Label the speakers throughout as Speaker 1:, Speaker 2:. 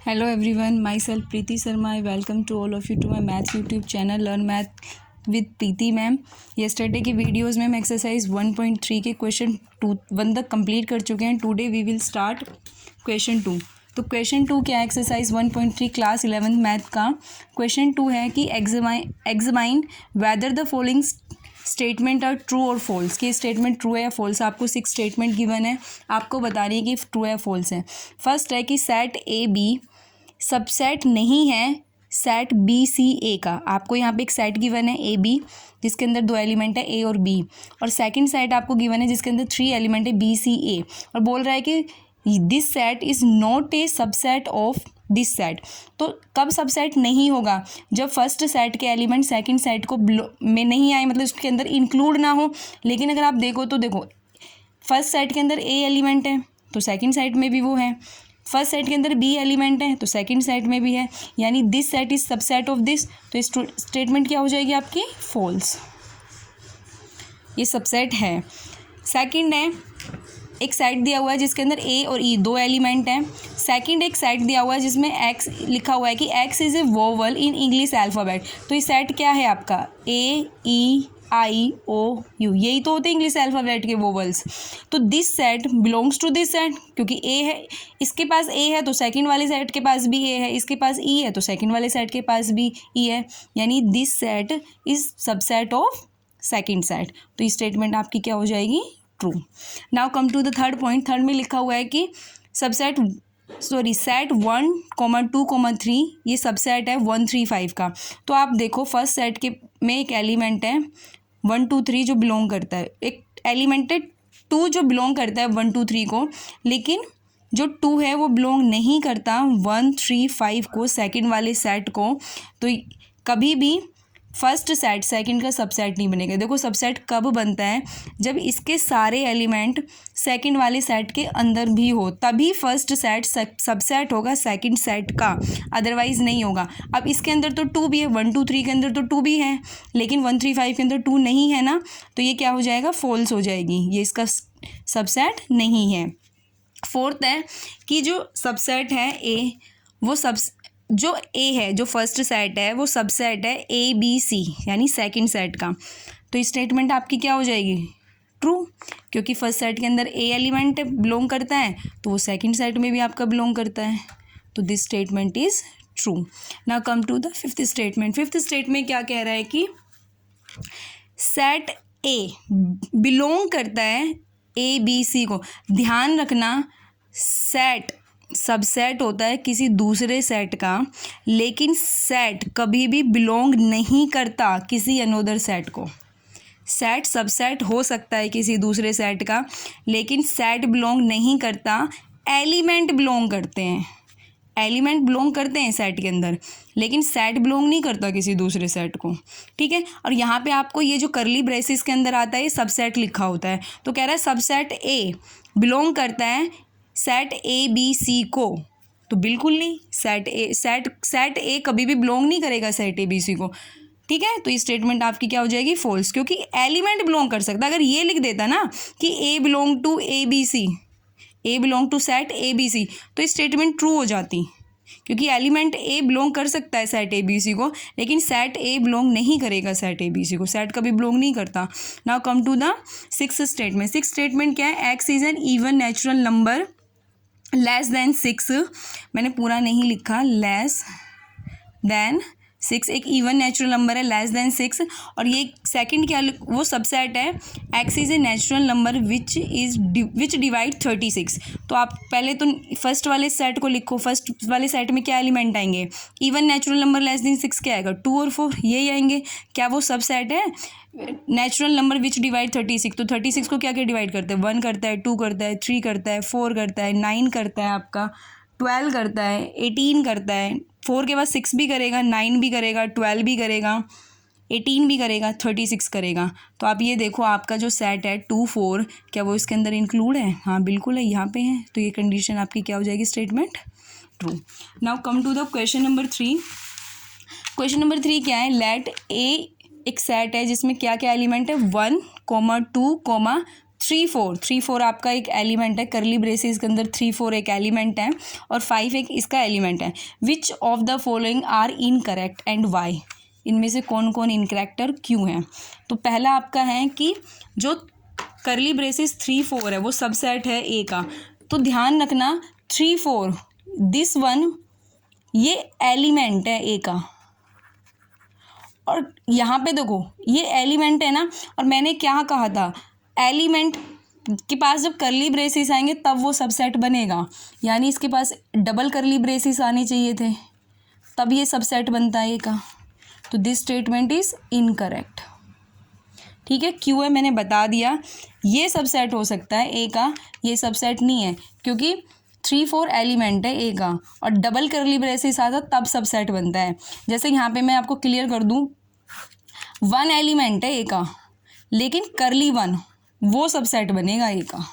Speaker 1: Hello everyone, myself Preeti Sharma. I welcome to all of you to my maths YouTube channel Learn Math with Preeti ma'am. Yesterday के videos में हम exercise 1.3 के question 1 तक complete कर चुके हैं. Today we will start question 2. तो question 2 क्या है? एक्सरसाइज 1.3 क्लास 11th मैथ का क्वेश्चन 2 है कि examine whether the following statement are true और फॉल्स. कि स्टेटमेंट ट्रू है या फॉल्स. आपको 6 स्टेटमेंट गिवन है, आपको बतानी है कि ट्रू है फॉल्स है. फर्स्ट है कि सेट ए बी सबसेट नहीं है सेट बी सी ए का. आपको यहाँ पे एक सेट गिवन है ए बी जिसके अंदर 2 एलिमेंट है ए और बी, और सेकंड सेट आपको गिवन है जिसके अंदर 3 एलिमेंट है बी सी ए, और बोल रहा है कि this set is not a subset of this set. तो कब सबसेट नहीं होगा? जब फर्स्ट सेट के एलिमेंट सेकंड सेट को में नहीं आए, मतलब उसके अंदर इंक्लूड ना हो. लेकिन अगर आप देखो तो देखो फर्स्ट सेट के अंदर ए एलिमेंट है तो सेकंड सेट में भी वो है, फर्स्ट सेट के अंदर बी एलिमेंट है तो सेकंड सेट में भी है, यानी this set is subset of this. तो इस स्टेटमेंट क्या हो जाएगी आपकी? फॉल्स. ये सबसेट है. सेकंड है एक सेट दिया हुआ है जिसके अंदर ए और ई 2 एलिमेंट हैं. सेकंड एक सेट दिया हुआ है जिसमें एक्स लिखा हुआ है कि x is A vowel in English alphabet. तो ये सेट क्या है आपका? ए ई आई ओ यू, यही तो होते हैं इंग्लिश अल्फ़ाबेट के वोवल्स. तो this set belongs to this set, क्योंकि ए है, इसके पास ए है तो सेकंड वाले सेट के पास भी ए है, इसके पास ई है तो सेकंड वाले सेट के पास भी ई है, यानी this set is subset of second set. तो ये स्टेटमेंट आपकी क्या हो जाएगी? True. Now come to the third point. Third में लिखा हुआ है कि सेट 1, 2, 3 ये सबसेट है 1, 3, 5 का. तो आप देखो फर्स्ट सेट के में एक एलिमेंट है 1, 2, 3 जो बिलोंग करता है, एक एलिमेंट है 2 जो बिलोंग करता है 1, 2, 3 को, लेकिन जो 2 है वो बिलोंग नहीं करता 1, 3, 5 को, सेकंड वाले सेट को. तो कभी भी फर्स्ट सेट सेकंड का सबसेट नहीं बनेगा. देखो सबसेट कब बनता है? जब इसके सारे एलिमेंट सेकंड वाले सेट के अंदर भी हो, तभी फर्स्ट सेट सबसेट होगा सेकंड सेट का, अदरवाइज नहीं होगा. अब इसके अंदर तो 2 भी है, 1, 2, 3 के अंदर तो 2 भी है, लेकिन 1, 3, 5 के अंदर 2 नहीं है ना, तो ये क्या हो जाएगा? फॉल्स हो जाएगी, ये इसका सबसेट नहीं है. फोर्थ है कि जो सबसेट है ए, वो जो ए है, जो फर्स्ट सेट है वो सबसेट है ए बी सी, यानी सेकंड सेट का. तो ये स्टेटमेंट आपकी क्या हो जाएगी? ट्रू, क्योंकि फर्स्ट सेट के अंदर ए एलिमेंट बिलोंग करता है तो वो सेकंड सेट में भी आपका बिलोंग करता है. तो this statement is true. Now come to the fifth statement. Fifth statement क्या कह रहा है कि सेट ए बिलोंग करता है ए बी सी को. ध्यान रखना, सेट सबसेट होता है किसी दूसरे सेट का, लेकिन सेट कभी भी बिलोंग नहीं करता किसी अनोदर सेट को. सेट सबसेट हो सकता है किसी दूसरे सेट का, लेकिन सेट बिलोंग नहीं करता. एलिमेंट बिलोंग करते हैं, एलिमेंट बिलोंग करते हैं सेट के अंदर, लेकिन सेट बिलोंग नहीं करता किसी दूसरे सेट को. ठीक है. और यहाँ पे आपको ये जो करली ब्रेसिस के अंदर आता है ये सबसेट लिखा होता है. तो कह रहा है सबसेट ए बिलोंग करता है सेट ए बी सी को. तो बिल्कुल नहीं, सेट ए कभी भी बिलोंग नहीं करेगा सेट ए बी सी को. ठीक है. तो ये स्टेटमेंट आपकी क्या हो जाएगी? फॉल्स, क्योंकि एलिमेंट बिलोंग कर सकता. अगर ये लिख देता ना कि A belong to A B C, A belong to set A B C, तो ये स्टेटमेंट ट्रू हो जाती, क्योंकि एलिमेंट ए बिलोंग कर सकता है सेट ए बी सी को, लेकिन सेट ए बिलोंग नहीं करेगा सेट ए बी सी को. सेट कभी बिलोंग नहीं करता. Now come to the sixth statement. Sixth statement क्या है? X is an even natural number less than 6. मैंने पूरा नहीं लिखा, लेस देन 6 एक इवन नेचुरल नंबर है, लेस देन 6. और ये सेकंड क्या, वो सबसेट है x is a natural number which divide 36. तो आप पहले तो फर्स्ट वाले सेट को लिखो. फर्स्ट वाले सेट में क्या एलिमेंट आएंगे? Even natural number less than 6 क्या आएगा? 2 और 4, यही आएंगे. क्या वो सबसेट है नेचुरल नंबर विच डिवाइड 36? तो 36 को क्या क्या डिवाइड करते हैं? 1 करता है, 2 करता है, 3 करता है, 4 करता है, 9 करता है, आपका 12 करता है, 18 करता है. 4 के बाद 6 भी करेगा, 9 भी करेगा, 12 भी करेगा, 18 भी करेगा, 36 करेगा. तो आप ये देखो आपका जो सेट है 2, 4 क्या वो इसके अंदर इंक्लूड है? हाँ बिल्कुल है, यहाँ पे है. तो ये कंडीशन आपकी क्या हो जाएगी? Statement true. Now come to the question number 3. Question number 3 क्या है? लेट ए एक सेट है जिसमें क्या क्या एलिमेंट है? 1, 2, 3 4 आपका एक एलिमेंट है, करली ब्रेसेस के अंदर 3 4 एक एलिमेंट है और 5 एक इसका एलिमेंट है। Which of the following are incorrect and why? इनमें से कौन कौन इनकरेक्ट और क्यों है? तो पहला आपका है कि जो करली ब्रेसेस 3 4 है वो सबसेट है ए का। तो ध्यान रखना 3 4 दिस वन ये एलिमेंट है ए का, और यहाँ पे देखो ये एलिमेंट है ना, और मैंने क्या कहा था, एलिमेंट के पास जब करली ब्रेसेस आएंगे तब वो सबसेट बनेगा, यानी इसके पास डबल करली ब्रेसेस आने चाहिए थे तब ये सबसेट बनता है ए का। तो दिस स्टेटमेंट इज इनकरेक्ट। ठीक है, क्यों है मैंने बता दिया, ये सबसेट हो सकता है ए का, ये सबसेट नहीं है क्योंकि 3 4 एलिमेंट है ए का और डबल करली ब्रेसेस आता तब सबसेट बनता है। जैसे यहाँ पे मैं आपको क्लियर कर दूँ, 1 एलिमेंट है ए का लेकिन करली 1 वो सबसेट बनेगा ए का।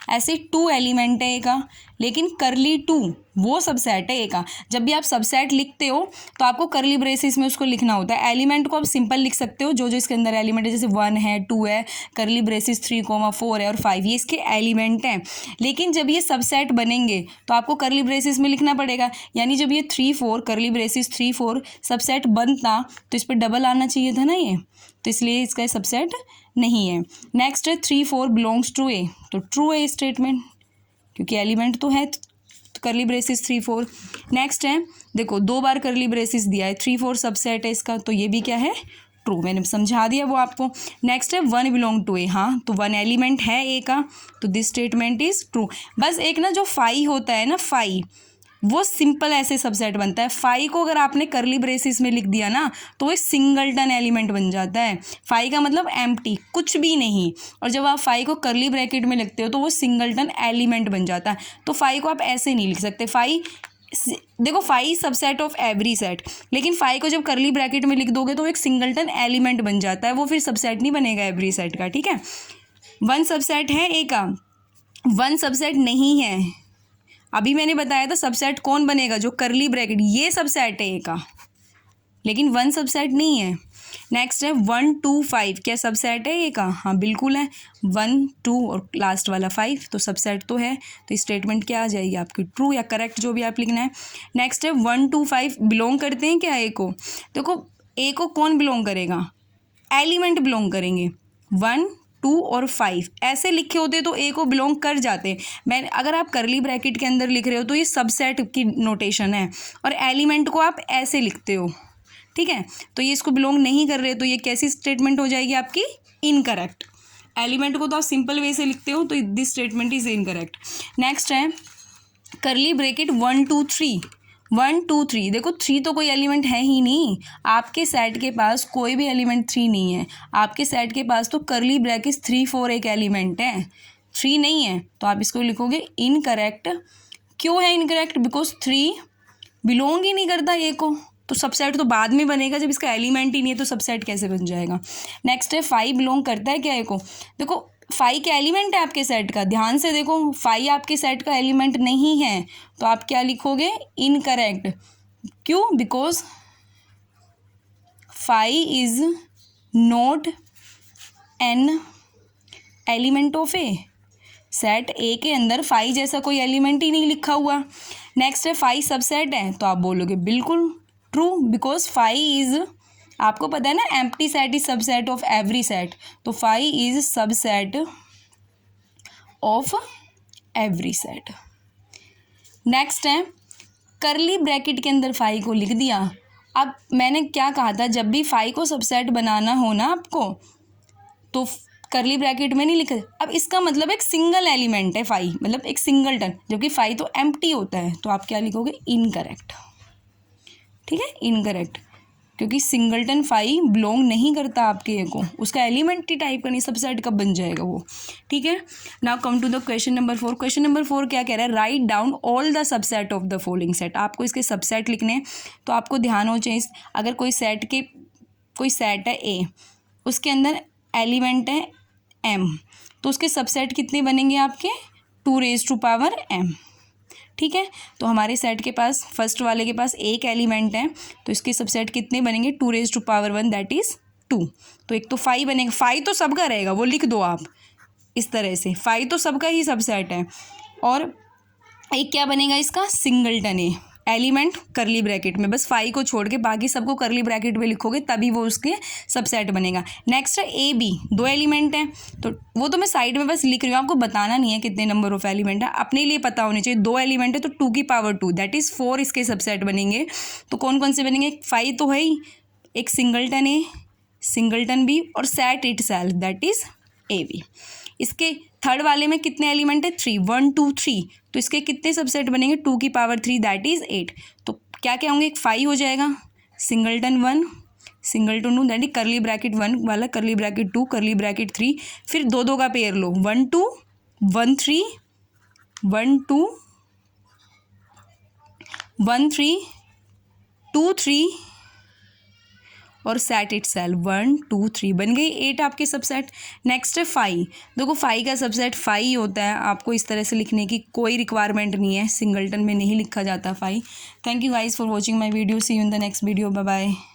Speaker 1: ऐसे 2 एलिमेंट है ए का लेकिन करली 2 वो सबसेट है ए का। जब भी आप सबसेट लिखते हो तो आपको करली ब्रेसेस में उसको लिखना होता है। एलिमेंट को आप सिंपल लिख सकते हो, जो जो इसके अंदर एलिमेंट है, जैसे 1 है, 2 है, करली ब्रेसेस 3 4 है और 5 ये इसके एलिमेंट हैं। लेकिन जब ये सबसेट बनेंगे तो आपको करली ब्रेसेस में लिखना पड़ेगा, यानी जब ये 3 4 करली ब्रेसेस 3 4 सबसेट बनता तो इस पर डबल आना चाहिए था ना ये, तो इसलिए इसका सबसेट नहीं है। नेक्स्ट है 3 4 बिलोंग्स टू ए, तो ट्रू है स्टेटमेंट क्योंकि एलिमेंट तो है, तो करली ब्रेसेस 3 4। नेक्स्ट है देखो 2 बार करली ब्रेसेस दिया है, 3 4 सबसेट है इसका, तो ये भी क्या है, ट्रू। मैंने समझा दिया वो आपको। नेक्स्ट है 1 बिलोंग टू ए, हाँ तो 1 एलिमेंट है ए का, तो दिस स्टेटमेंट इज ट्रू। बस एक ना जो 5 होता है ना, 5 वो सिंपल ऐसे सबसेट बनता है। 5 को अगर आपने करली ब्रेसेस में लिख दिया ना तो वो एक सिंगलटन एलिमेंट बन जाता है। 5 का मतलब एम्प्टी, कुछ भी नहीं, और जब आप 5 को करली ब्रैकेट में लिखते हो तो वो सिंगलटन एलिमेंट बन जाता है। तो 5 को आप ऐसे नहीं लिख सकते। 5 देखो 5 सबसेट ऑफ एवरी सेट, लेकिन 5 को जब करली ब्रैकेट में लिख दोगे तो वो एक सिंगलटन एलिमेंट बन जाता है, वो फिर सबसेट नहीं बनेगा एवरी सेट का। ठीक है, 1 सबसेट है ए का, 1 सबसेट नहीं है। अभी मैंने बताया था सबसेट कौन बनेगा, जो करली ब्रैकेट, ये सबसेट है ए का, लेकिन 1 सबसेट नहीं है। नेक्स्ट है 1 2 5, क्या सबसेट है ए का? हाँ बिल्कुल है, 1 2 और लास्ट वाला 5, तो सबसेट तो है। तो स्टेटमेंट क्या आ जाएगी आपकी, ट्रू या करेक्ट, जो भी आप लिखना है। नेक्स्ट है 1 2 5 बिलोंग करते हैं क्या ए को? देखो ए को कौन बिलोंग करेगा, एलिमेंट बिलोंग करेंगे। 1 2 और 5 ऐसे लिखे होते तो ए को बिलोंग कर जाते। मैं अगर आप करली ब्रैकेट के अंदर लिख रहे हो तो ये सबसेट की नोटेशन है, और एलिमेंट को आप ऐसे लिखते हो। ठीक है, तो ये इसको बिलोंग नहीं कर रहे, तो ये कैसी स्टेटमेंट हो जाएगी आपकी, इनकरेक्ट। एलिमेंट को तो आप सिंपल वे से लिखते हो, तो this statement is incorrect. Next है करली ब्रैकेट 1 2 3, 1 2 3, देखो 3 तो कोई एलिमेंट है ही नहीं, आपके सेट के पास कोई भी एलिमेंट 3 नहीं है। आपके सेट के पास तो करली ब्रैकेट 3 4 एक एलिमेंट है, 3 नहीं है, तो आप इसको लिखोगे इनकरेक्ट। क्यों है इनकरेक्ट? बिकॉज 3 बिलोंग ही नहीं करता ए को, तो सबसेट तो बाद में बनेगा, जब इसका एलिमेंट ही नहीं है तो सबसेट कैसे बन जाएगा। नेक्स्ट है 5 बिलोंग करता है क्या ए को? देखो 5 के एलिमेंट है आपके सेट का, ध्यान से देखो 5 आपके सेट का एलिमेंट नहीं है, तो आप क्या लिखोगे, इनकरेक्ट। क्यों? Because 5 is not an element of A. Set ए के अंदर 5 जैसा कोई एलिमेंट ही नहीं लिखा हुआ। नेक्स्ट है 5 सबसेट है, तो आप बोलोगे बिल्कुल ट्रू, बिकॉज 5 इज, आपको पता है ना empty set is subset of every set, तो 5 is subset of every set. Next है करली ब्रैकेट के अंदर 5 को लिख दिया। अब मैंने क्या कहा था, जब भी 5 को सबसेट बनाना हो ना आपको, तो करली ब्रैकेट में नहीं लिखा। अब इसका मतलब एक सिंगल एलिमेंट है 5, मतलब एक सिंगलटन, जबकि 5 तो एम्प्टी होता है, तो आप क्या लिखोगे, इनकरेक्ट। ठीक है, इनकरेक्ट, क्योंकि सिंगलटन 5 बिलोंग नहीं करता आपके ए को, उसका एलिमेंट ही टाइप का नहीं, सबसेट कब बन जाएगा वो। ठीक है, now come to the question number 4। Question number 4 क्या कह रहा है, write down all the subset of the following set. आपको इसके सबसेट लिखने हैं, तो आपको ध्यान हो चाहिए, अगर कोई सेट है ए, उसके अंदर एलिमेंट है m, तो उसके सबसेट कितने बनेंगे आपके, 2m। ठीक है, तो हमारे सेट के पास, फर्स्ट वाले के पास एक एलिमेंट है, तो इसके सबसेट कितने बनेंगे, 2 1, दैट इज़ 2। तो एक तो 5 बनेगा, 5 तो सबका रहेगा, वो लिख दो आप, इस तरह से, फाइव तो सबका ही सबसेट है। और एक क्या बनेगा इसका, सिंगलटन ए, एलिमेंट करली ब्रैकेट में, बस फाइव को छोड़ के बाकी सबको करली ब्रैकेट में लिखोगे तभी वो उसके सबसेट बनेगा। नेक्स्ट है ए बी, दो एलिमेंट हैं, तो वो तो मैं साइड में बस लिख रही हूँ, आपको बताना नहीं है कितने नंबर ऑफ एलिमेंट है, अपने लिए पता होने चाहिए। दो एलिमेंट है तो 2 की पावर 2 दैट इज़ 4 इसके सबसेट बनेंगे। तो कौन कौन से बनेंगे, 5 तो है ही, एक सिंगलटन ए, सिंगलटन बी और set itself that is A B. इसके थर्ड वाले में कितने एलिमेंट है, 3, 1 2 3, तो इसके कितने सबसेट बनेंगे, 2 की पावर 3 दैट इज़ 8। तो क्या क्या होंगे, एक 5 हो जाएगा, सिंगलटन 1, सिंगलटन 2 दैट इज करली ब्रैकेट 1 वाला, करली ब्रैकेट 2, करली ब्रैकेट 3, फिर दो दो का पेयर लो, 1 2 1 3 1 2 1 3 2 3 और सेट इट सेल्फ 1 2 3, बन गई 8 आपके सबसेट। नेक्स्ट है 5, देखो 5 का सबसेट 5 ही होता है, आपको इस तरह से लिखने की कोई रिक्वायरमेंट नहीं है, सिंगलटन में नहीं लिखा जाता 5। Thank you guys for watching my video, see you in the next video, bye bye.